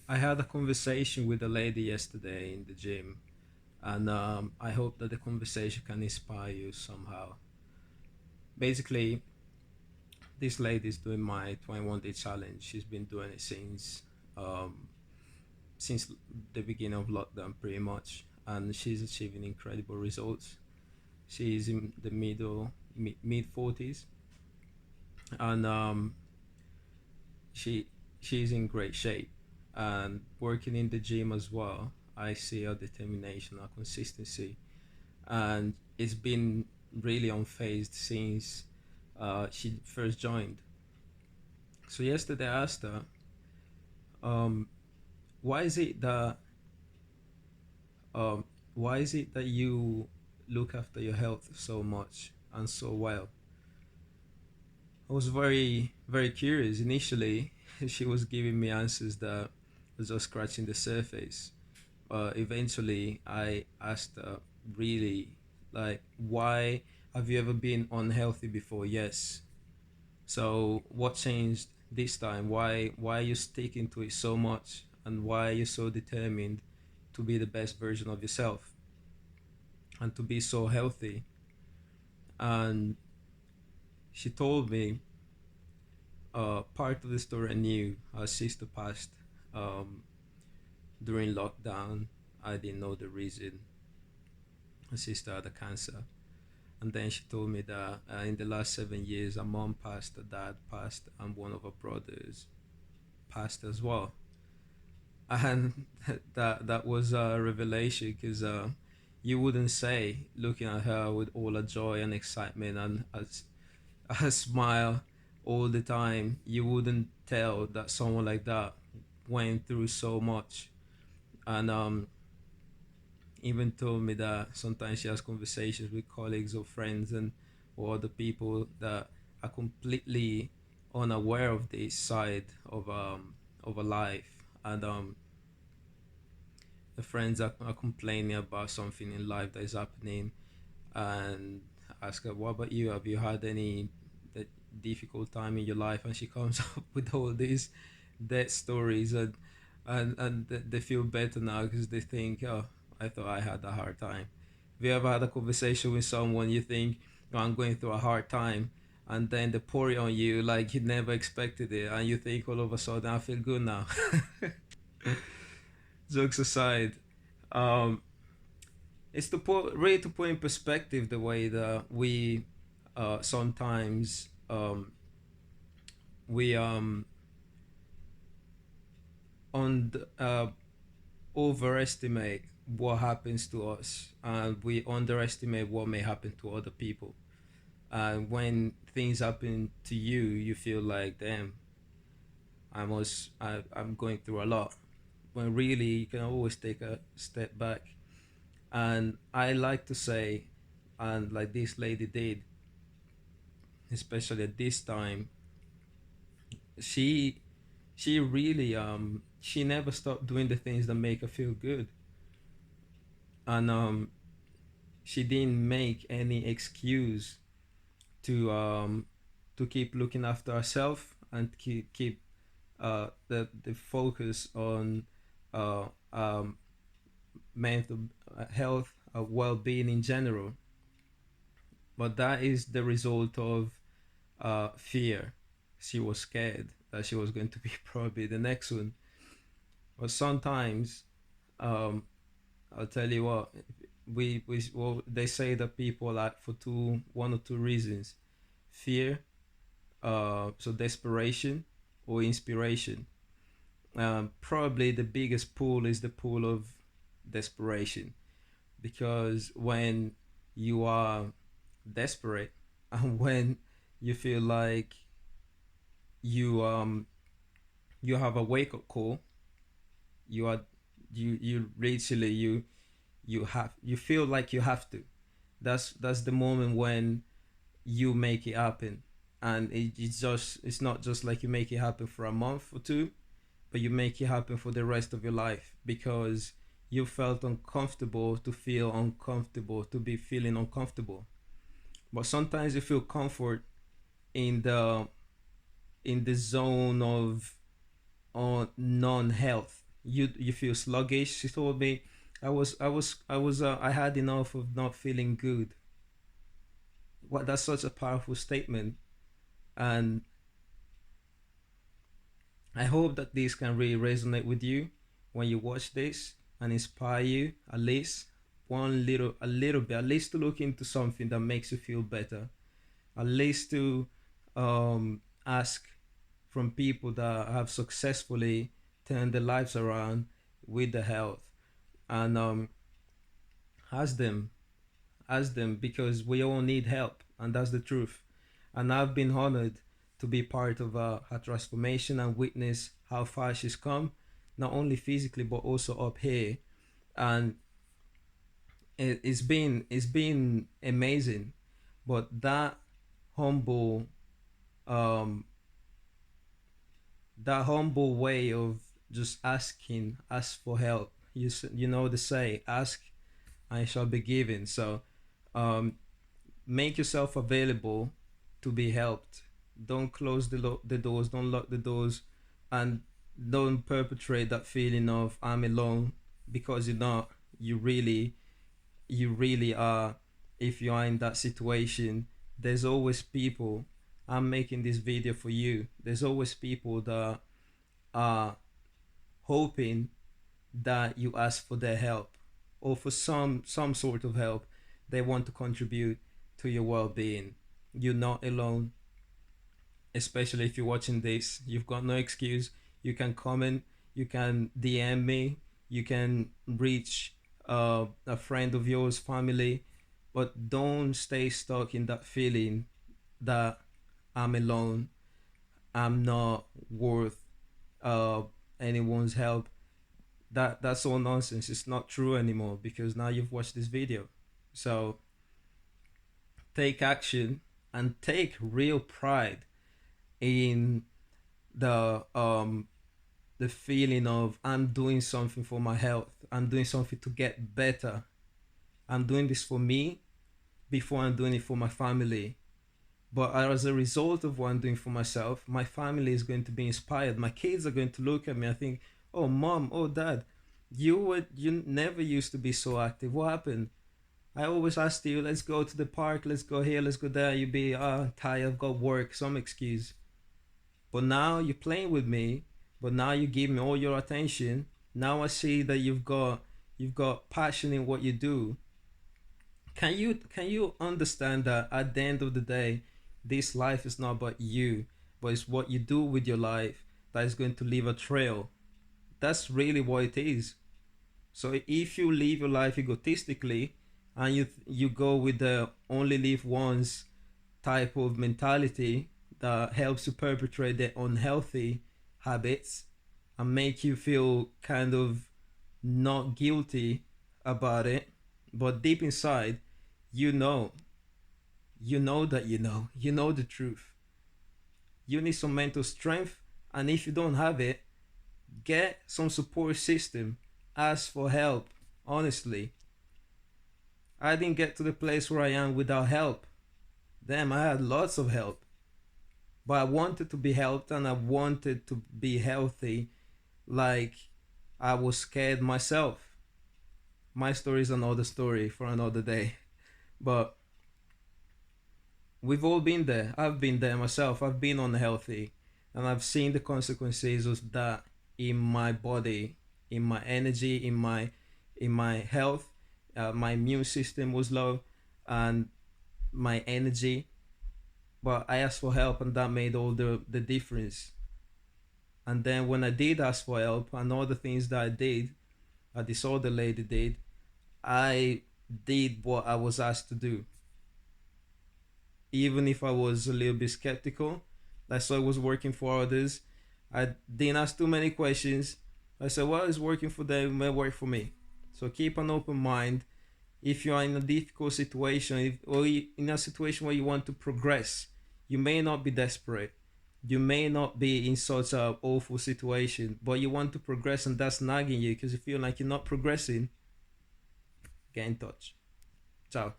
I had a conversation with a lady yesterday in the gym, and I hope that the conversation can inspire you somehow. Basically, this lady is doing my 21-day challenge. She's been doing it um, since the beginning of lockdown, pretty much, and she's achieving incredible results. She's in the mid 40s, and she she's in great shape, and working in the gym as well. I see her determination, her consistency, and it's been really unfazed since she first joined. So yesterday I asked her, um, why is it that um, why is it that you look after your health so much and so well? I was very curious. Initially, she was giving me answers that was just scratching the surface. Eventually, I asked her, really, like, why have you ever been unhealthy before? Yes. So what changed this time? Why are you sticking to it so much, and why are you so determined to be the best version of yourself and to be so healthy? And she told me part of the story. I knew her sister passed um, during lockdown. I didn't know the reason. Her sister had a cancer, and then she told me that in the last 7 years, her mom passed, her dad passed, and one of her brothers passed as well. And that was a revelation because you wouldn't say, looking at her with all her joy and excitement and a smile all the time, you wouldn't tell that someone like that went through so much. And even told me that sometimes she has conversations with colleagues or friends and or other people that are completely unaware of this side of a life. And the friends are complaining about something in life that is happening, and ask her, what about you? Have you had any that difficult time in your life? And she comes up with all these dead stories, and they feel better now because they think, oh, I thought I had a hard time. Have you ever had a conversation with someone you think, oh, I'm going through a hard time, and then they pour it on you like you never expected it, and you think all of a sudden I feel good now. Jokes aside, um, it's to put really to put in perspective the way that we sometimes we on overestimate what happens to us, and we underestimate what may happen to other people. And when things happen to you, you feel like, damn, I'm going through a lot. When really you can always take a step back. And I like to say, and like this lady did, especially at this time, she she really she never stopped doing the things that make her feel good. And she didn't make any excuse to keep looking after herself and keep the focus on uh um mental health, well-being in general. But that is the result of fear. She was scared that she was going to be probably the next one. But sometimes, um, I'll tell you what, we well, they say that people act for one or two reasons: fear, so desperation, or inspiration. Probably the biggest pull is the pull of desperation, because when you are desperate and when you feel like you you have a wake up call, you are you literally you feel like you have to. That's the moment when you make it happen, and it's not just like you make it happen for a month or two, but you make it happen for the rest of your life because you felt uncomfortable to feel uncomfortable to be feeling uncomfortable. But sometimes you feel comfort in the zone of non-health. You feel sluggish. She told me I had enough of not feeling good. What That's such a powerful statement, and I hope that this can really resonate with you when you watch this and inspire you at least a little bit, at least to look into something that makes you feel better, at least to ask from people that have successfully turned their lives around with the health, and ask them, because we all need help, and that's the truth. And I've been honored to be part of her transformation and witness how far she's come, not only physically but also up here. And it's been amazing. But humble um that humble way of just ask for help. You know the say, ask and it shall be given. So um make yourself available to be helped. Don't close the doors, don't lock the doors, and don't perpetrate that feeling of I'm alone, because you're not. You really are. If you are in that situation, there's always people. I'm making this video for you. There's always people that are hoping that you ask for their help, or for some sort of help. They want to contribute to your well-being. You're not alone. Especially if you're watching this, you've got no excuse. You can comment, you can DM me, you can reach a friend of yours, family, but don't stay stuck in that feeling that I'm alone, I'm not worth uh, anyone's help. That's all nonsense. It's not true anymore, because now you've watched this video. So take action and take real pride in the the feeling of I'm doing something for my health. I'm doing something to get better. I'm doing this for me before I'm doing it for my family. But as a result of what I'm doing for myself, my family is going to be inspired. My kids are going to look at me and think, "Oh, mom, oh, dad, you never used to be so active. What happened? I always asked you, let's go to the park, let's go here, let's go there. You'd be tired, I've got work, some excuse. But now you're playing with me, but now you give me all your attention. Now I see that you've got passion in what you do. Can you understand that at the end of the day, this life is not about you, but it's what you do with your life that is going to leave a trail. That's really what it is. So if you live your life egotistically, and you go with the only live once type of mentality that helps you perpetrate the unhealthy habits and make you feel kind of not guilty about it, but deep inside, you know, you know the truth. You need some mental strength, and if you don't have it, get some support system. Ask for help. Honestly, I didn't get to the place where I am without help. Damn, I had lots of help, but I wanted to be helped and I wanted to be healthy. Like, I was scared myself. My story is another story for another day. But we've all been there. I've been there myself. I've been unhealthy, and I've seen the consequences of that in my body, in my energy, in my health. My immune system was low, and my energy. But I asked for help, and that made all the difference. And then when I did ask for help, and all the things that I did, this other lady did, I did what I was asked to do, even if I was a little bit skeptical. I saw it was working for others. I didn't ask too many questions. I said, well, it's working for them, it may work for me. So keep an open mind. If you are in a difficult situation, or in a situation where you want to progress, you may not be desperate. You may not be in such a awful situation, but you want to progress, and that's nagging you because you feel like you're not progressing. Get in touch. Ciao.